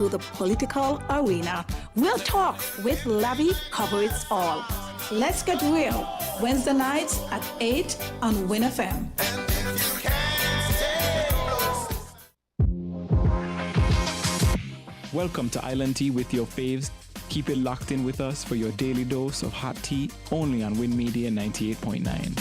to the political arena. We'll talk with Lavi, cover it all. Let's get real. Wednesday nights at 8 on Win FM. Welcome to Island Tea with your faves. Keep it locked in with us for your daily dose of hot tea only on Win Media 98.9.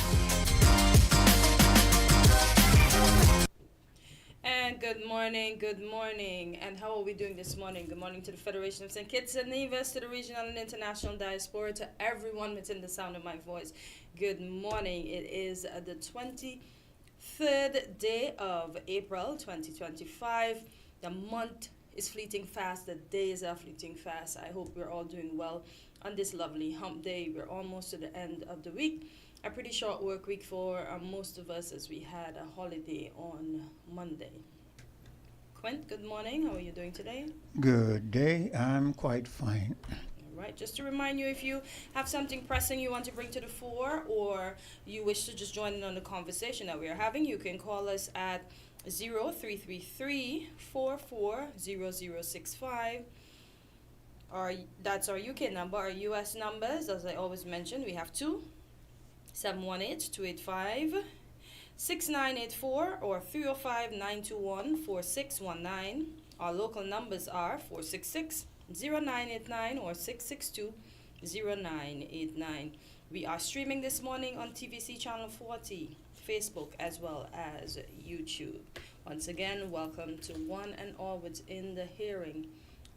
And good morning. And how are we doing this morning? Good morning to the Federation of St. Kitts and Nevis, to the regional and international diaspora, to everyone within the sound of my voice. Good morning. It is the 23rd day of April 2025. The month is fleeting fast. The days are fleeting fast. I hope we're all doing well on this lovely hump day. We're almost to the end of the week. A pretty short work week for most of us, as we had a holiday on Monday. Quint, good morning. How are you doing today? Good day. I'm quite fine. All right. Just to remind you, if you have something pressing you want to bring to the fore, or you wish to just join in on the conversation that we are having, you can call us at 0333-440065. That's our UK number. Our US numbers, as I always mention, we have two: 718-285-6984 or 305-921-4619. Our local numbers are 466-0989 or 662-0989. We are streaming this morning on TVC Channel 40, Facebook, as well as YouTube. Once again, welcome to one and all within the hearing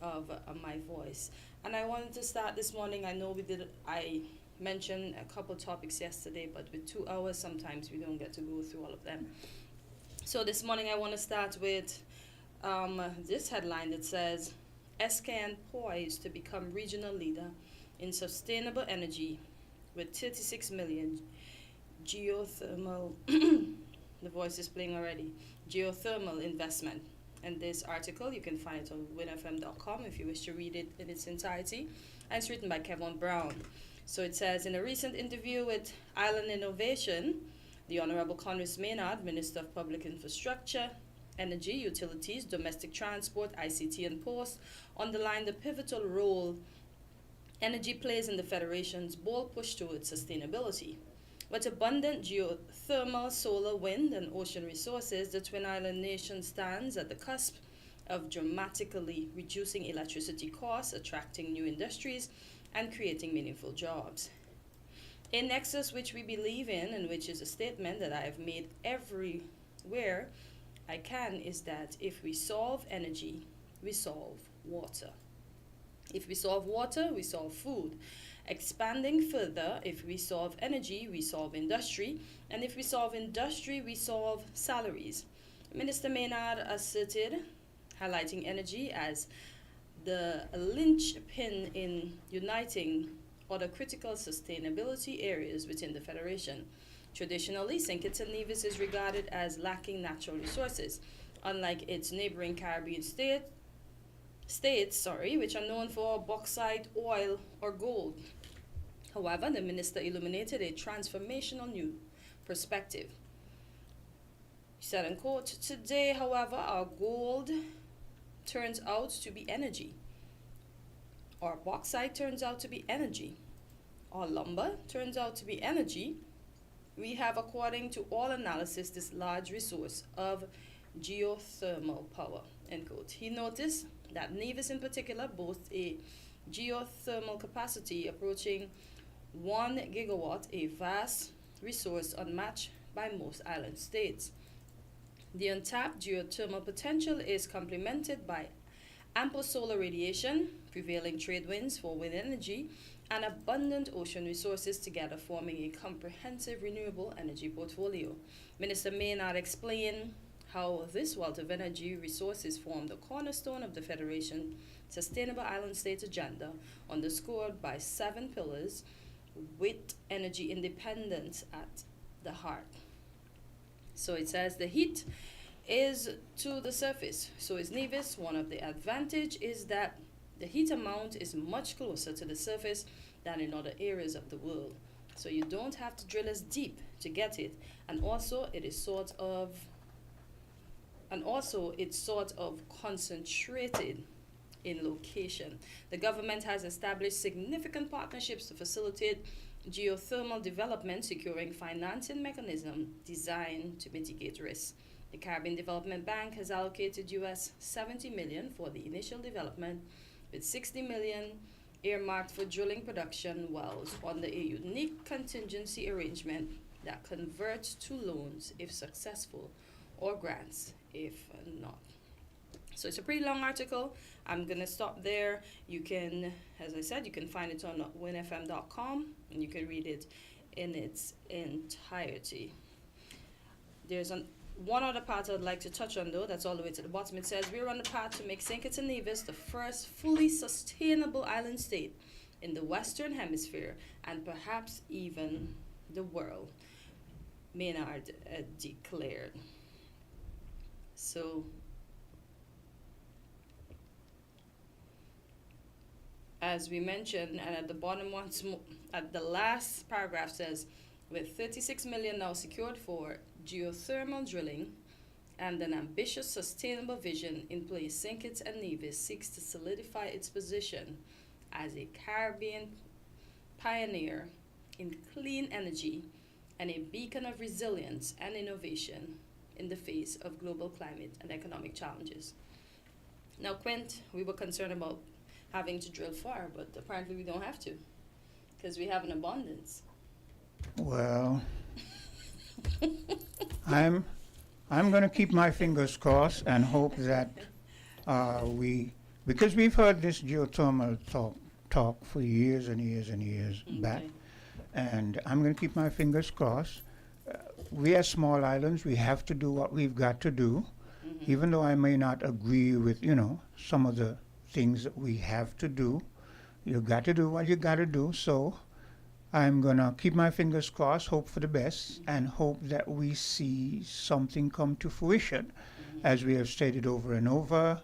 of my voice. And I wanted to start this morning. I know I mentioned a couple topics yesterday, but with 2 hours, sometimes we don't get to go through all of them. So this morning I want to start with this headline that says, SKN poised to become regional leader in sustainable energy with 36 million geothermal, the voice is playing already, geothermal investment. And this article, you can find it on winfm.com if you wish to read it in its entirety. And it's written by Kevin Brown. So it says, in a recent interview with Island Innovation, the Honorable Congress Maynard, Minister of Public Infrastructure, Energy, Utilities, Domestic Transport, ICT and Post, underlined the pivotal role energy plays in the Federation's bold push towards sustainability. With abundant geothermal, solar, wind, and ocean resources, the Twin Island nation stands at the cusp of dramatically reducing electricity costs, attracting new industries, and creating meaningful jobs. A nexus which we believe in, and which is a statement that I have made everywhere I can, is that if we solve energy, we solve water. If we solve water, we solve food. Expanding further, if we solve energy, we solve industry. And if we solve industry, we solve salaries. Minister Maynard asserted, highlighting energy as the linchpin in uniting other critical sustainability areas within the Federation. Traditionally, St. Kitts and Nevis is regarded as lacking natural resources, unlike its neighboring Caribbean states, which are known for bauxite, oil, or gold. However, the minister illuminated a transformational new perspective. He said, and quote, "Today, however, our gold turns out to be energy. Our bauxite turns out to be energy. Our lumber turns out to be energy. We have, according to all analysis, this large resource of geothermal power," end quote. He noticed that Nevis in particular boasts a geothermal capacity approaching 1 gigawatt, a vast resource unmatched by most island states. The untapped geothermal potential is complemented by ample solar radiation, prevailing trade winds for wind energy, and abundant ocean resources, together forming a comprehensive renewable energy portfolio. Minister Maynard explained how this wealth of energy resources form the cornerstone of the Federation's Sustainable Island State agenda, underscored by 7 pillars, with energy independence at the heart. So it says the heat is to the surface. So is Nevis. One of the advantage is that the heat amount is much closer to the surface than in other areas of the world. So you don't have to drill as deep to get it. And also it's sort of concentrated in location. The government has established significant partnerships to facilitate geothermal development, securing financing mechanism designed to mitigate risks. The Caribbean Development Bank has allocated US $70 million for the initial development, with $60 million earmarked for drilling production wells under a unique contingency arrangement that converts to loans if successful or grants if not. So it's a pretty long article. I'm going to stop there. You can, as I said, you can find it on winfm.com and you can read it in its entirety. There's one other part I'd like to touch on, though. That's all the way to the bottom. It says, we're on the path to make St. Kitts and Nevis the first fully sustainable island state in the Western Hemisphere and perhaps even the world, Maynard declared. So, as we mentioned, and at the bottom once more, at the last paragraph says, with 36 million now secured for geothermal drilling and an ambitious sustainable vision in place, St. Kitts and Nevis seeks to solidify its position as a Caribbean pioneer in clean energy and a beacon of resilience and innovation in the face of global climate and economic challenges. Now, Quint, we were concerned about having to drill far, but apparently we don't have to because we have an abundance. Well, I'm going to keep my fingers crossed and hope that because we've heard this geothermal talk for years and years and years back, and I'm going to keep my fingers crossed. We are small islands. We have to do what we've got to do, even though I may not agree with, some of the things that we have to do. You got to do what you got to do. So I'm going to keep my fingers crossed, hope for the best, and hope that we see something come to fruition. As we have stated over and over,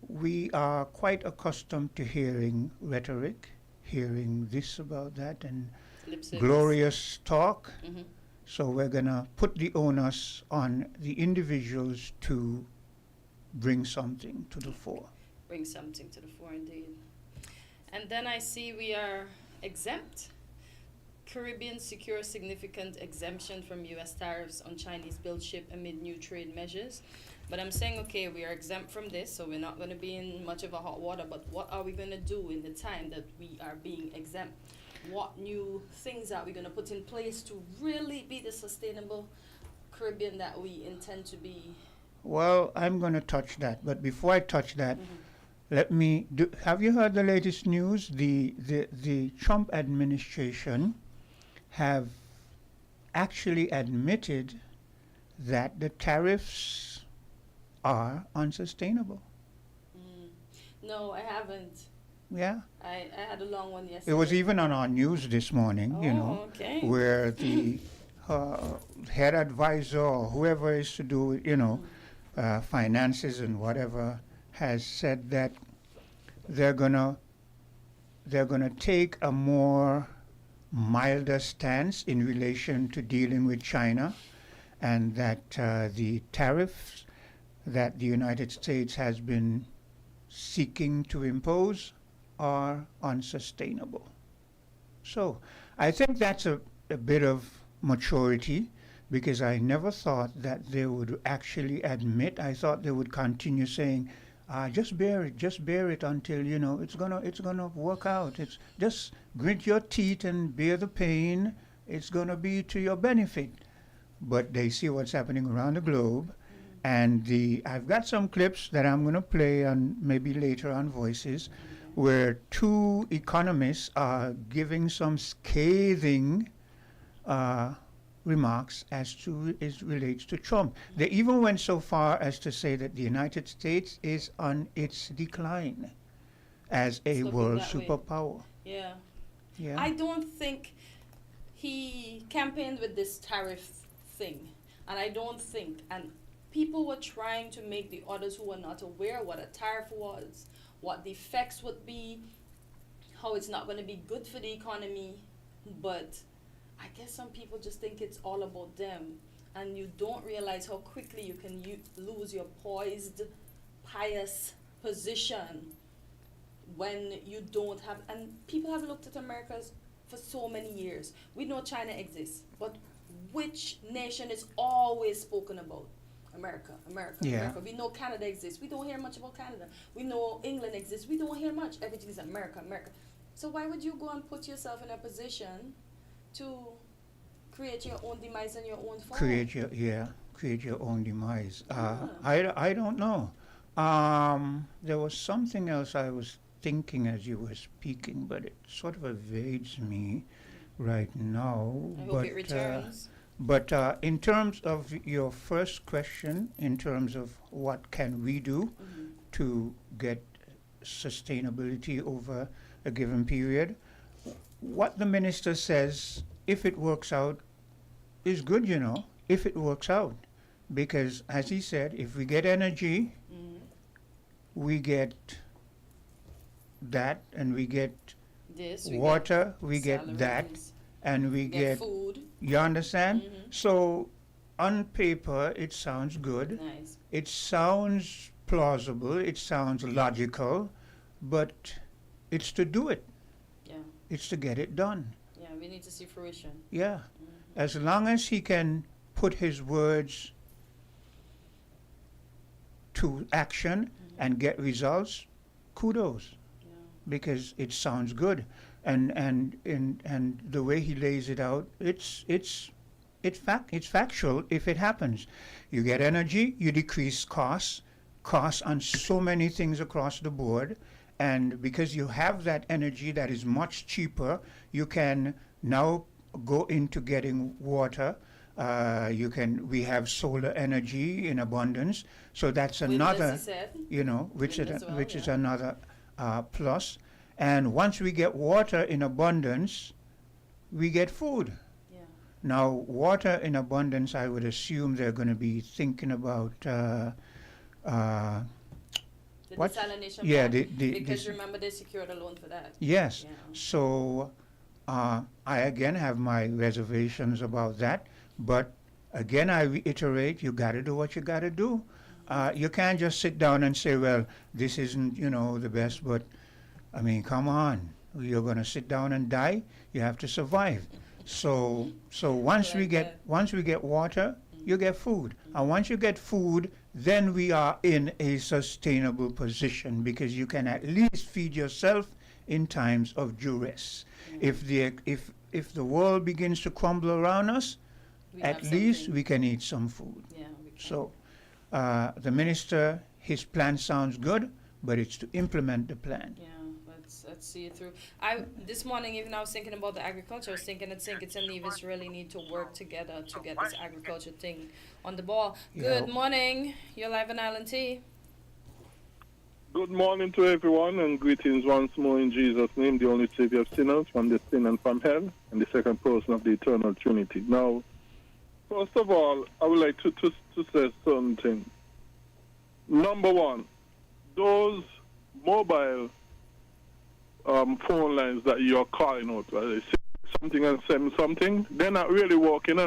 we are quite accustomed to hearing rhetoric, hearing this about that, and glorious talk. So we're going to put the onus on the individuals to bring something to the fore. Bring something to the fore, indeed. And then I see we are exempt. Caribbean secure significant exemption from U.S. tariffs on Chinese-built ship amid new trade measures. But I'm saying, okay, we are exempt from this, so we're not going to be in much of a hot water. But what are we going to do in the time that we are being exempt? What new things are we going to put in place to really be the sustainable Caribbean that we intend to be? Well, I'm going to touch that. But before I touch that, let me do. Have you heard the latest news? The Trump administration have actually admitted that the tariffs are unsustainable. No, I haven't. Yeah. I had a long one yesterday. It was even on our news this morning, Okay. where the head advisor or whoever is to do, finances and whatever, has said that they're gonna take a more milder stance in relation to dealing with China, and that the tariffs that the United States has been seeking to impose are unsustainable. So I think that's a bit of maturity, because I never thought that they would actually admit. I thought they would continue saying, just bear it until it's gonna work out. It's just grit your teeth and bear the pain. It's gonna be to your benefit. But they see what's happening around the globe, and I've got some clips that I'm gonna play on maybe later on Voices, where two economists are giving some scathing remarks as to it relates to Trump. They even went so far as to say that the United States is on its decline as a world superpower. Yeah. Yeah. I don't think he campaigned with this tariff thing, and people were trying to make the others who were not aware what a tariff was, what the effects would be, how it's not going to be good for the economy, but I guess some people just think it's all about them, and you don't realize how quickly you can lose your poised, pious position when you don't have, and people have looked at Americas for so many years. We know China exists, but which nation is always spoken about? America, America, Yeah. America. We know Canada exists. We don't hear much about Canada. We know England exists. We don't hear much. Everything is America, America. So why would you go and put yourself in a position to create your own demise and your own fall? Create your own demise. I don't know. There was something else I was thinking as you were speaking, but it sort of evades me right now. I hope it returns. But in terms of your first question, in terms of what can we do to get sustainability over a given period, what the minister says, if it works out, is good, if it works out. Because as he said, if we get energy, we get that, and we get This, water, we get that, salaries, and we get, food. you understand? So on paper, it sounds good. Nice. It sounds plausible. It sounds logical, but it's to do it. Yeah. It's to get it done. Yeah, we need to see fruition. Yeah. As long as he can put his words to action and get results, kudos, Yeah. because it sounds good. And the way he lays it out, it's factual if it happens. You get energy, you decrease costs on so many things across the board, and because you have that energy that is much cheaper, you can now go into getting water. We have solar energy in abundance, so that's Wind, another, as he said. which Wind as well, is yeah. another plus. And once we get water in abundance, we get food. Yeah. Now, water in abundance, I would assume they're going to be thinking about The what? desalination Yeah, plant, the because remember they secured a loan for that. yes. Yeah. So I again have my reservations about that, but again I reiterate, you got to do what you got to do. You can't just sit down and say, well, this isn't the best, but I mean, come on, you're going to sit down and die. You have to survive. So once we get water, you get food, and once you get food, then we are in a sustainable position, because you can at least feed yourself in times of duress. If the world begins to crumble around us, We at have least something. we can eat some food. Yeah, we can. So the minister, his plan sounds good, but it's to implement the plan. Yeah, let's see it through. This morning, even I was thinking about the agriculture. I was thinking that St. Kitts and Nevis really need to work together to get this agriculture thing on the ball. Good Yeah. morning. You're live on Island T. Good morning to everyone, and greetings once more in Jesus' name, the only Savior of sinners, from the sin and from hell, and the second person of the eternal Trinity. Now, first of all, I would like to say something. Number one, those mobile phone lines that you're calling out, right? They say something and send something, they're not really working,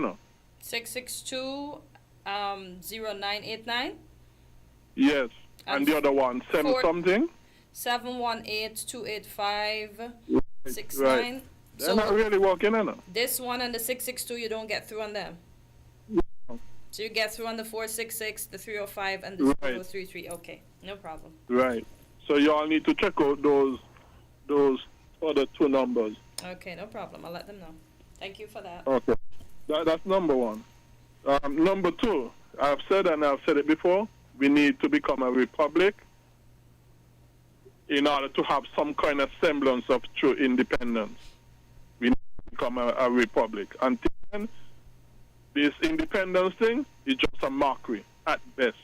662 0989 Yes. And the other one, send something. 718-285-69. Right. They're So not really working, this one and the 662, you don't get through on them. So you get through on the 466, the 305, and the Right. 033. Okay, no problem. Right. So y'all need to check out those other two numbers. Okay, no problem. I'll let them know. Thank you for that. Okay. That's number one. Number two, I've said it before, we need to become a republic in order to have some kind of semblance of true independence. We need to become a republic. Until then, this independence thing is just a mockery at best.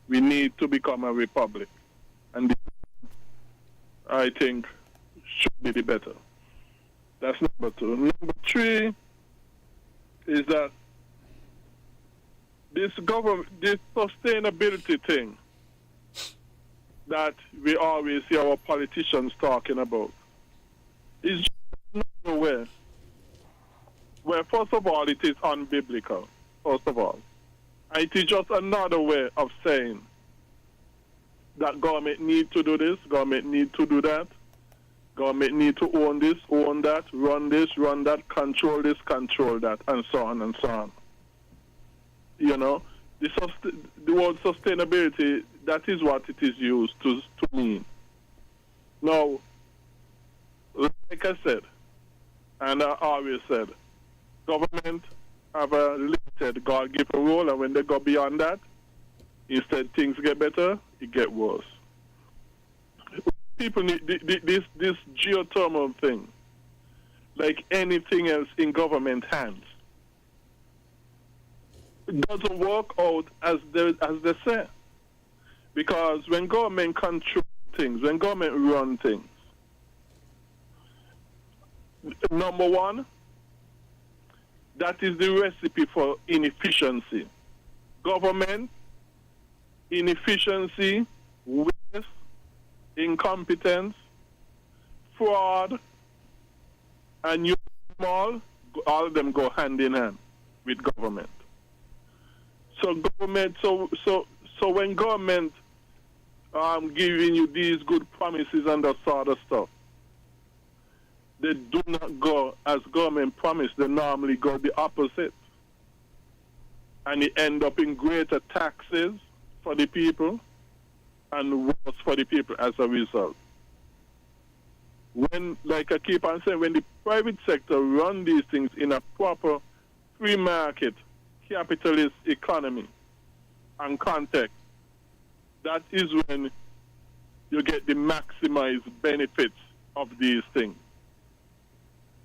We need to become a republic. And this, I think, should be the better. That's number two. Number three is that this sustainability thing that we always hear our politicians talking about is just another way. Well, first of all, it is unbiblical, first of all. And it is just another way of saying that government need to do this, government need to do that, government need to own this, own that, run this, run that, control this, control that, and so on and so on. You know, the word sustainability, that is what it is used to mean. Now, like I said, and I always said, government have a limited God-given role, and when they go beyond that, instead things get better, it get worse. People need this geothermal thing, like anything else in government hands. It doesn't work out as they say. Because when government control things, when government run things, number one, that is the recipe for inefficiency. Government, inefficiency, waste, incompetence, fraud, and you all of them go hand in hand with government. So government, so when government giving you these good promises and that sort of stuff, they do not go as government promised. They normally go the opposite, and it end up in greater taxes for the people and worse for the people as a result. When, like I keep on saying, when the private sector run these things in a proper free market capitalist economy and context, that is when you get the maximized benefits of these things.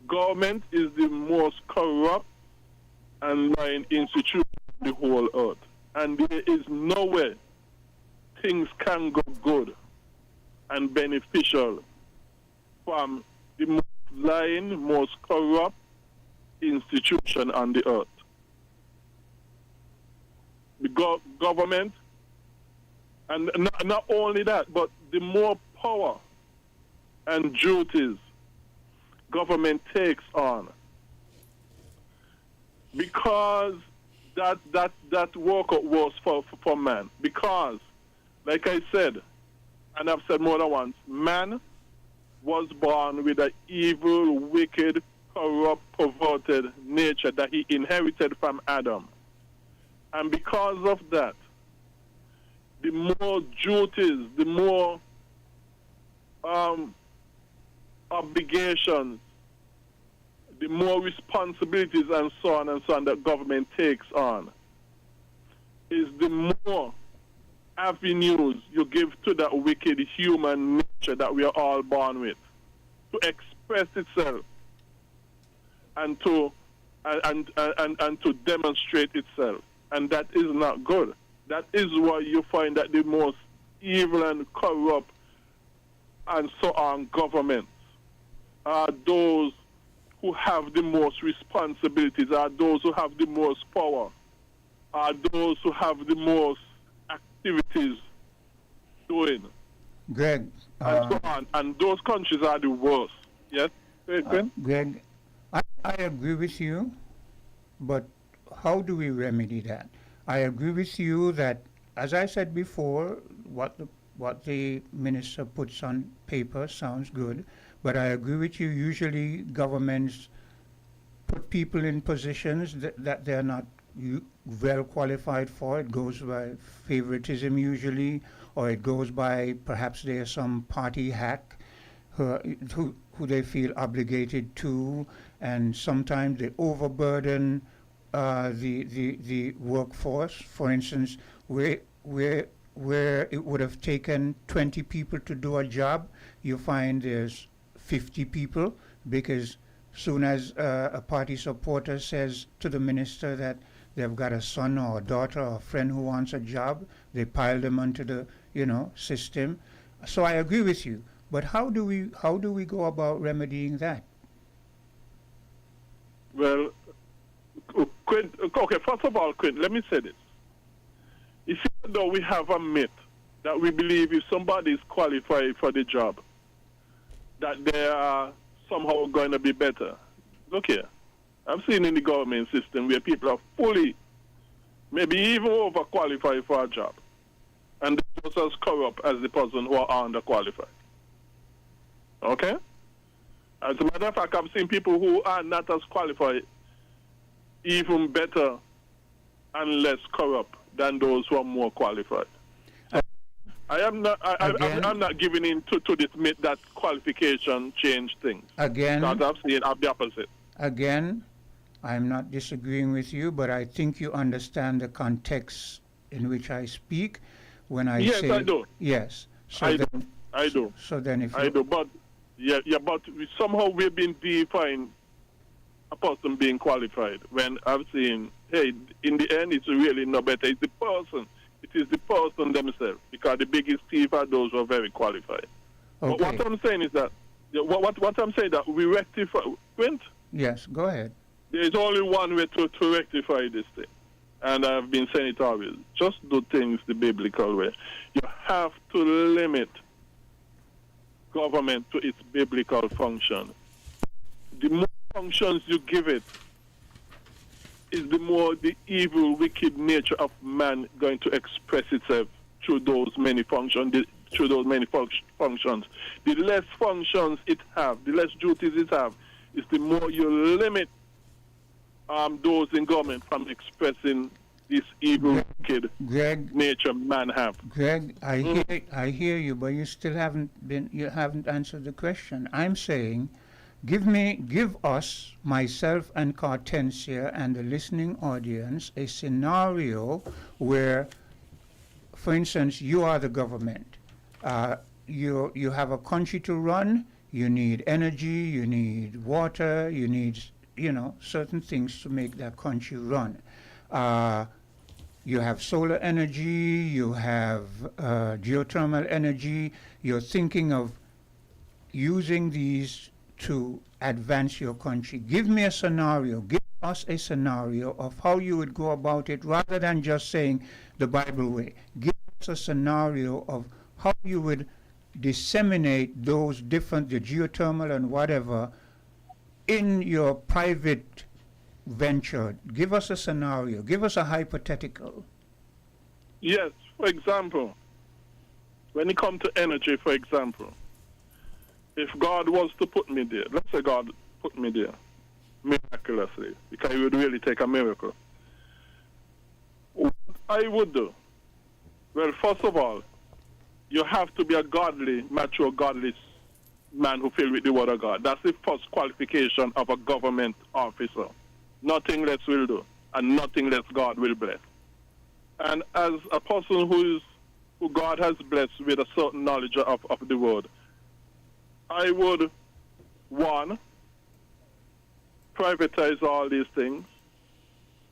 Government is the most corrupt and lying institution in the whole earth. And there is no way things can go good and beneficial from the most lying, most corrupt institution on the earth. The government, and not only that, but the more power and duties government takes on, because that workout was for man. Because, like I said, and I've said more than once, man was born with an evil, wicked, corrupt, perverted nature that he inherited from Adam. And because of that, the more duties, the more obligations, the more responsibilities and so on that government takes on, is the more avenues you give to that wicked human nature that we are all born with to express itself and to demonstrate itself. And that is not good. That is why you find that the most evil and corrupt and so on governments are those who have the most responsibilities, are those who have the most power, are those who have the most activities doing. Greg. And so on. And those countries are the worst. Yes? Greg, I agree with you, but how do we remedy that? I agree with you that, as I said before, what the minister puts on paper sounds good, but I agree with you, usually governments put people in positions that they're not well qualified for. It goes by favoritism usually, or it goes by perhaps there's some party hack who they feel obligated to, and sometimes they overburden the workforce. For instance, where it would have taken 20 people to do a job, you find there's 50 people, because soon as a party supporter says to the minister that they've got a son or a daughter or a friend who wants a job, they pile them onto the system. So I agree with you, but how do we go about remedying that? Well, okay, first of all, Quint, let me say this. Even though we have a myth that we believe if somebody is qualified for the job, that they are somehow going to be better. Look here. I've seen in the government system where people are fully, maybe even overqualified for a job. and they're just as corrupt as the person who are underqualified. Okay? As a matter of fact, I've seen people who are not as qualified even better and less corrupt than those who are more qualified. I'm not giving in to this myth that qualification change things. Again, because I've seen the opposite. Again, I'm not disagreeing with you, but I think you understand the context in which I speak when I say... Yes, I do. Yes. So I do. So then if I do, but but somehow we've been defined a person being qualified when I've seen, hey, in the end, it's really no better. It's the person. It is the person themselves, because the biggest thief are those who are very qualified. Okay. But what I'm saying is that, what I'm saying that we rectify, Quint? Yes, go ahead. There's only one way to rectify this thing. And I've been saying it always. Just do things the biblical way. You have to limit government to its biblical function. The more functions you give it, is the more the evil, wicked nature of man going to express itself through those many functions. The less functions it have, the less duties it have, is the more you limit those in government from expressing this evil, wicked nature man have. Greg, I hear you, but you still haven't answered the question. I'm saying, give us, myself and Cartencia and the listening audience, a scenario where, for instance, you are the government. You have a country to run. You need energy. You need water. You need, certain things to make that country run. You have solar energy. You have geothermal energy. You're thinking of using these to advance your country. Give me a scenario. Give us a scenario of how you would go about it rather than just saying the Bible way. Give us a scenario of how you would disseminate those different, the geothermal and whatever, in your private venture. Give us a scenario. Give us a hypothetical. Yes, for example, when it comes to energy, for example, if God was to put me there, let's say God put me there miraculously, because it would really take a miracle. What I would do, well, first of all, you have to be a godly, mature, godly man who filled with the word of God. That's the first qualification of a government officer. Nothing less will do, and nothing less God will bless. And as a person who God has blessed with a certain knowledge of the word, I would, one, privatize all these things.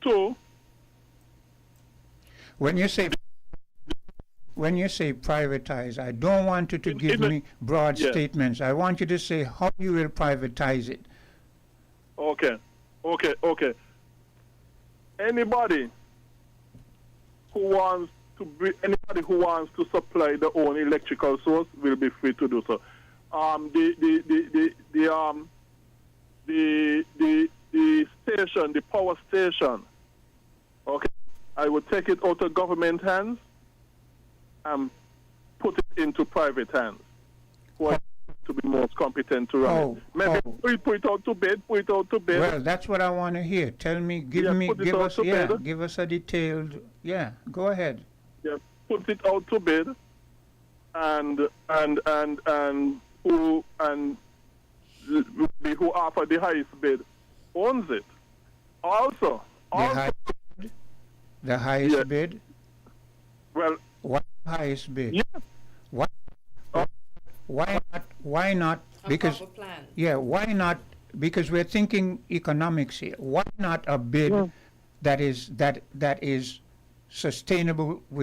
Two, when you say privatize, I don't want you to give me broad statements. I want you to say how you will privatize it. Okay. Anybody who wants to supply their own electrical source will be free to do so. The station, the power station, okay, I would take it out of government hands and put it into private hands, who are to be most competent to run it. Maybe put it out to bid. Well, that's what I want to hear. Tell me, give us a detailed, go ahead. Yeah, put it out to bid, and who offer the highest bid owns it. Also, the highest bid? Well, what highest bid? Yeah. Why not? Because why not? Because we're thinking economics here. Why not a bid that is sustainable with